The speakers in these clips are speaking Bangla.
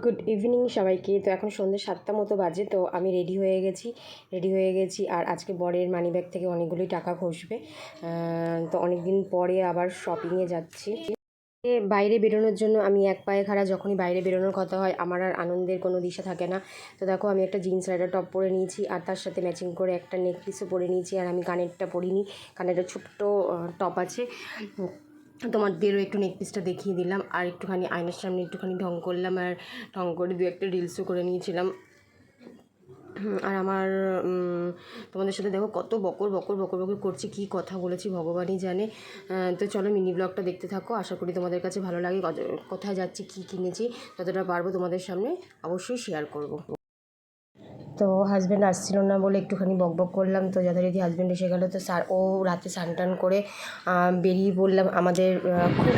গুড ইভিনিং সবাইকে। তো এখন সন্ধ্যে 7টা মতো বাজে। তো আমি রেডি হয়ে গেছি আর আজকে বরের মানিব্যাগ থেকে অনেকগুলোই টাকা খসবে। তো অনেক দিন পরে আবার শপিংয়ে যাচ্ছি। বাইরে বেরোনোর জন্য আমি এক পায়ে খাড়া। যখনই বাইরে বেরোনোর কথা হয় আমার আর আনন্দের কোনো দিশা থাকে না। তো দেখো আমি একটা জিন্স রাইডার টপ পরে নিয়েছি আর তার সাথে ম্যাচিং করে একটা নেকপিসও পরে নিয়েছি। আর আমি কানেরটা পরিনি, কানেরটা ছোট্ট টপ আছে। তোমাদেরও একটু নেকপিসটা দেখিয়ে দিলাম আর একটুখানি আয়নার সামনে একটুখানি ঢং করলাম আর ঢং করে দু একটা রিলসও করে নিয়েছিলাম। আর আমার তোমাদের সাথে দেখো কত বকর করছি, কী কথা বলেছি ভগবানই জানে। তো চলো মিনি ব্লগটা দেখতে থাকো, আশা করি তোমাদের কাছে ভালো লাগে। কোথায় যাচ্ছি, কী কিনেছি, যতটা পারবো তোমাদের সামনে অবশ্যই শেয়ার করব। তো হাজব্যান্ড আসছিল না বলে একটুখানি বকবক করলাম। তো যথারীতি হাজব্যান্ড এসে গেলো। তো ও রাতে স্নান টান করে বেরিয়ে পড়লাম আমাদের খুব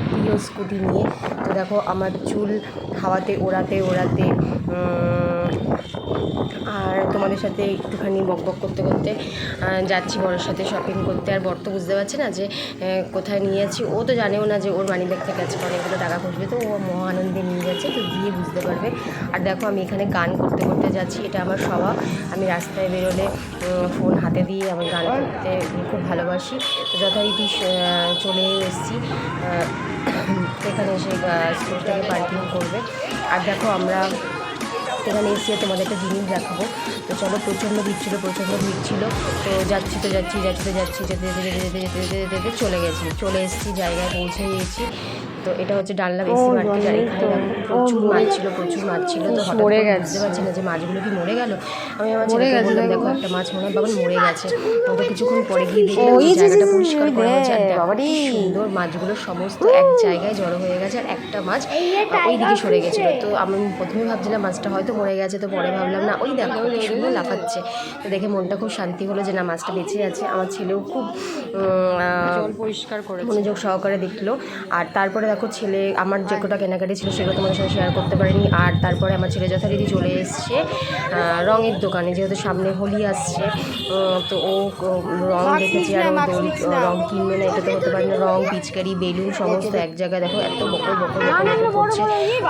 প্রিয় স্কুটি নিয়ে। তো দেখো আমার চুল হাওয়াতে ওড়াতে আর তোমাদের সাথে একটুখানি বকবক করতে যাচ্ছি বরের সাথে শপিং করতে। আর বর তো বুঝতে পারছে না যে কোথায় নিয়ে যাচ্ছি। ও তো জানেও না যে ওর মানিব্যাগ থেকে আজকে অনেকগুলো টাকা খসবে। তো ও মহা আনন্দে নিয়ে যাচ্ছে, তো গিয়ে বুঝতে পারবে। আর দেখো আমি এখানে গান করতে যাচ্ছি, এটা আমার স্বভাব। আমি রাস্তায় বেরোলে ফোন হাতে দিয়ে আমি গান করতে খুব ভালোবাসি। তো যথারীতি চলে এসেছি এখানে এসে স্কুটিটাকে পার্কিং করবে। আর দেখো আমরা এখানে এসে তোমাদের একটা জিনিস দেখাবো। তো চলো, প্রচণ্ড ভিড় ছিল। তো যাচ্ছি যেতে চলে এসেছি, জায়গায় পৌঁছে গিয়েছি। তো এটা হচ্ছে ডালনা বেশি মার্কেট। আর এখানে প্রচুর মাছ ছিল। তো হঠাৎ করে বুঝতে পারছি না যে মাছগুলো কি মরে গেল। আমি আমার ছেলেকে বললাম দেখো একটা মাছ মনে হয় বাবা মরে গেছে। তো কিছুক্ষণ পরে গিয়ে দেখলাম জায়গাটা পরিষ্কার করা হয়েছে। আর দেখো কি সুন্দর মাছগুলো সমস্ত এক জায়গায় জড়ো হয়ে গেছে। আর একটা মাছ ওই দিকে সরে গেছিলো। তো আমি প্রথমে ভাবছিলাম মাছটা হয়তো মরে গেছে। তো পরে ভাবলাম না, ওই দেখো কি সুন্দর লাফাচ্ছে। তো দেখে মনটা খুব শান্তি হলো যে না মাছটা বেঁচে আছে। আমার ছেলেও খুব পরিষ্কার করে মনোযোগ সহকারে দেখলো। আর তারপরে দেখো ছেলে আমার যে কটা কেনাকাটি ছিল সেগুলো তোমাদের সাথে শেয়ার করতে পারিনি। আর তারপরে আমার ছেলে যথারীতি চলে এসছে রঙের দোকানে, যেহেতু সামনে হোলি আসছে। তো ও রঙ দেখেছে আর ও রঙ কিনবে না, এটা তো হতে পারে না। রঙ, পিচকারি, বেলুন সমস্ত এক জায়গায়। দেখো এত বকর করছে,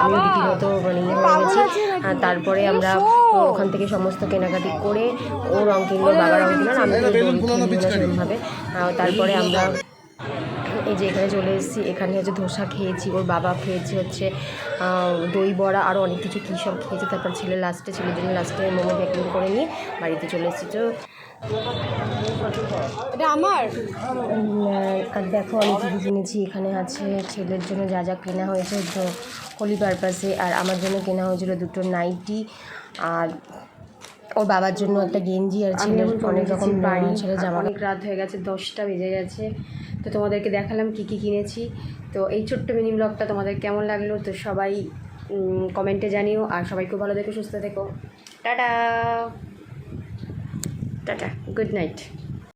আমি রীতিমতো নিয়ে হয়ে গেছি। তারপরে আমরা ওখান থেকে সমস্ত কেনাকাটি করে ও রঙ কিনলো, বাবা রঙ কিনলো, আমি তো কিনবো না সেরকমভাবে। তারপরে আমরা এই যে এখানে চলে এসেছি। এখানে হচ্ছে ধোসা খেয়েছি, ওর বাবা খেয়েছে হচ্ছে দই বড়া, আরও অনেক কিছু কী সব খেয়েছে। তারপর ছেলের জন্য লাস্টে মোমো প্যাকিং করে নিয়ে বাড়িতে চলে এসেছি। তো এটা আমার। আর দেখো আমি কী কিনেছি। এখানে আছে ছেলের জন্য যা যা কেনা হয়েছে হোলি পারপাসে। আর আমার জন্য কেনা হয়েছিল দুটো নাইটি, আর ওর বাবার জন্য একটা গেঞ্জি, আর ছেলের অনেক রকম ছেলের জামা। অনেক রাত হয়ে গেছে, 10টা বেজে গেছে। তো তোমাদেরকে দেখালাম কী কিনেছি। তো এই ছোট্ট মিনি ব্লগটা তোমাদের কেমন লাগলো তো সবাই কমেন্টে জানিও। আর সবাই খুব ভালো থেকো, সুস্থ থেকো। Tata, good night.